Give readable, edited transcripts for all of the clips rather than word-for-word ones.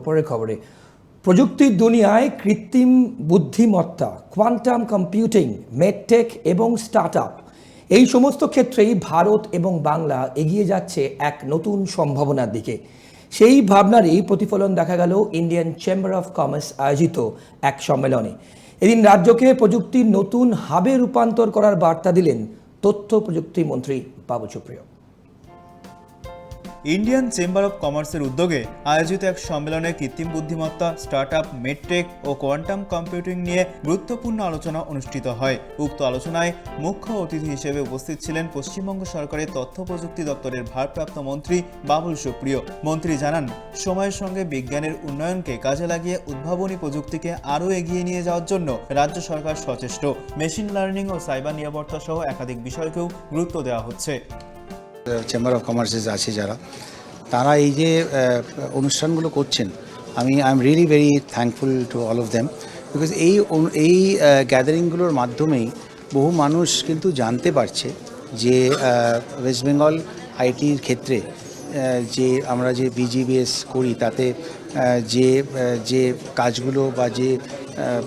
পরের খবরে প্রযুক্তির দুনিয়ায় কৃত্রিম বুদ্ধিমত্তা, কোয়ান্টাম কম্পিউটিং, মেডটেক এবং স্টার্টআপ এই সমস্ত ক্ষেত্রেই ভারত এবং বাংলা এগিয়ে যাচ্ছে এক নতুন সম্ভাবনার দিকে। সেই ভাবনারই প্রতিফলন দেখা গেল ইন্ডিয়ান চেম্বার অফ কমার্স আয়োজিত এক সম্মেলনে। এদিন রাজ্যকে প্রযুক্তির নতুন হাবে রূপান্তর করার বার্তা দিলেন তথ্য প্রযুক্তি মন্ত্রী Babul Supriyo. Indian chamber of কমার্সের উদ্যোগে আয়োজিত এক সম্মেলনে কৃত্রিম বুদ্ধিমত্তা, স্টার্টআপ, মেডটেক ও কোয়ান্টাম কম্পিউটিং নিয়ে গুরুত্বপূর্ণ আলোচনা অনুষ্ঠিত হয়। উক্ত আলোচনায় মুখ্য অতিথি হিসেবে উপস্থিত ছিলেন পশ্চিমবঙ্গ সরকারের তথ্য প্রযুক্তি দপ্তরের ভারপ্রাপ্ত মন্ত্রী বাবুল সুপ্রিয়। মন্ত্রী জানান, সময়ের সঙ্গে বিজ্ঞানের উন্নয়নকে কাজে লাগিয়ে উদ্ভাবনী প্রযুক্তিকে আরও এগিয়ে নিয়ে যাওয়ার জন্য রাজ্য সরকার সচেষ্ট। মেশিন লার্নিং ও সাইবার নিরাপত্তা সহ একাধিক বিষয়কেও গুরুত্ব দেওয়া হচ্ছে। চেম্বার অফ কমার্সেস আছে যারা, তারা এই যে অনুষ্ঠানগুলো করছেন, I am really very thankful to all of them, because এই গ্যাদারিংগুলোর মাধ্যমেই বহু মানুষ কিন্তু জানতে পারছে যে ওয়েস্ট বেঙ্গল আইটির ক্ষেত্রে যে আমরা যে বিজিবিএস করি তাতে যে কাজগুলো বা যে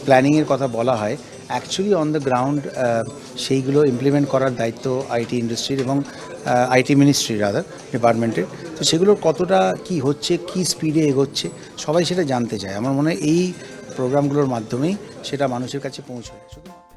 প্ল্যানিংয়ের কথা বলা হয়, অ্যাকচুয়ালি অন দ্য গ্রাউন্ড সেইগুলো ইমপ্লিমেন্ট করার দায়িত্ব আইটি ইন্ডাস্ট্রির এবং আইটি মিনিস্ট্রি রাদার ডিপার্টমেন্টের। তো সেগুলোর কতটা কি হচ্ছে, কি স্পিডে এগোচ্ছে, সবাই সেটা জানতে চায়। আমার মনে হয় এই প্রোগ্রামগুলোর মাধ্যমেই সেটা মানুষের কাছে পৌঁছবে।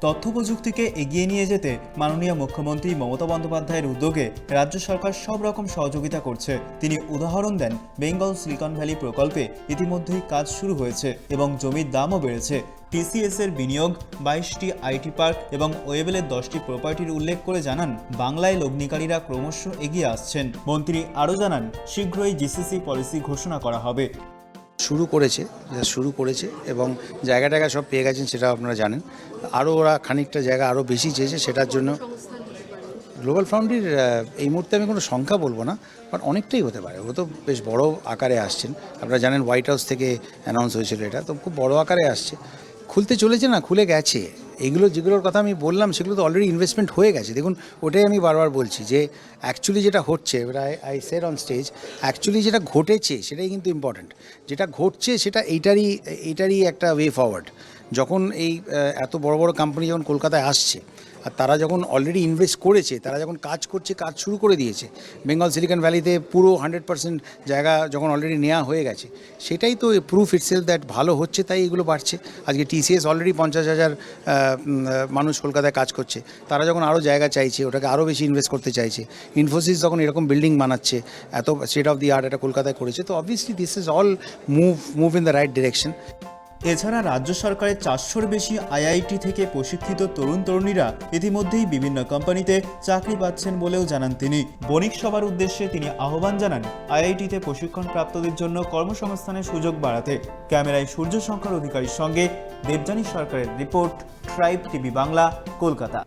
তথ্য প্রযুক্তিকে এগিয়ে নিয়ে যেতে মাননীয় মুখ্যমন্ত্রী মমতা বন্দ্যোপাধ্যায়ের উদ্যোগে রাজ্য সরকার সব রকম সহযোগিতা করছে। তিনি উদাহরণ দেন, বেঙ্গল সিলিকন ভ্যালি প্রকল্পে ইতিমধ্যেই কাজ শুরু হয়েছে এবং জমির দামও বেড়েছে। টিসিএস এর বিনিয়োগ, 22টি আইটি পার্ক এবং ওয়েবেলের 10টি প্রপার্টির উল্লেখ করে জানান, বাংলায় লগ্নিকারীরা ক্রমশ এগিয়ে আসছেন। মন্ত্রী আরও জানান, শীঘ্রই জিসিসি পলিসি ঘোষণা করা হবে। শুরু করেছে এবং জায়গা সব পেয়ে গেছেন, সেটা আপনারা জানেন। আরও ওরা খানিকটা জায়গা আরও বেশি চেয়েছে, সেটার জন্য গ্লোবাল ফাউন্ডের এই মুহূর্তে আমি কোনো সংখ্যা বলবো না, বাট অনেকটাই হতে পারে। ও তো বেশ বড় আকারে আসছেন, আপনারা জানেন হোয়াইট হাউস থেকে অ্যানাউন্স হয়েছিল, এটা তো খুব বড় আকারে আসছে। খুলতে চলেছে না, খুলে গেছে। এগুলো যেগুলোর কথা আমি বললাম সেগুলো তো অলরেডি ইনভেস্টমেন্ট হয়ে গেছে। দেখুন, ওটাই আমি বারবার বলছি যে অ্যাকচুয়ালি যেটা হচ্ছে, I said on stage, actually যেটা ঘটেছে সেটাই কিন্তু ইম্পর্ট্যান্ট। যেটা ঘটছে সেটা এইটারই একটা ওয়ে ফরওয়ার্ড। যখন এই এত বড় বড় কোম্পানি যখন কলকাতায় আসছে আর তারা যখন অলরেডি ইনভেস্ট করেছে, তারা যখন কাজ করছে, কাজ শুরু করে দিয়েছে, বেঙ্গল সিলিকন ভ্যালিতে পুরো 100% জায়গা যখন অলরেডি নেওয়া হয়ে গেছে, সেটাই তো প্রুফ ইটসেলফ দ্যাট ভালো হচ্ছে, তাই এগুলো বাড়ছে। আজকে টিসিএস অলরেডি 50,000 মানুষ কলকাতায় কাজ করছে, তারা যখন আরও জায়গা চাইছে, ওটাকে আরও বেশি ইনভেস্ট করতে চাইছে। ইনফোসিস যখন এরকম বিল্ডিং বানাচ্ছে, এত স্টেট অফ দি আর্ট এটা কলকাতায় করেছে, তো obviously this is all move in the right direction. এছাড়া রাজ্য সরকারের 400-র বেশি আইআইটি থেকে প্রশিক্ষিত তরুণ তরুণীরা ইতিমধ্যেই বিভিন্ন কোম্পানিতে চাকরি পাচ্ছেন বলেও জানান তিনি। বণিক সভার উদ্দেশ্যে তিনি আহ্বান জানান, আইআইটিতে প্রশিক্ষণপ্রাপ্তদের জন্য কর্মসংস্থানের সুযোগ বাড়াতে। ক্যামেরায় সূর্যশঙ্কর অধিকারীর সঙ্গে দেবযানী সরকারের report, tribe TV Bangla, Kolkata.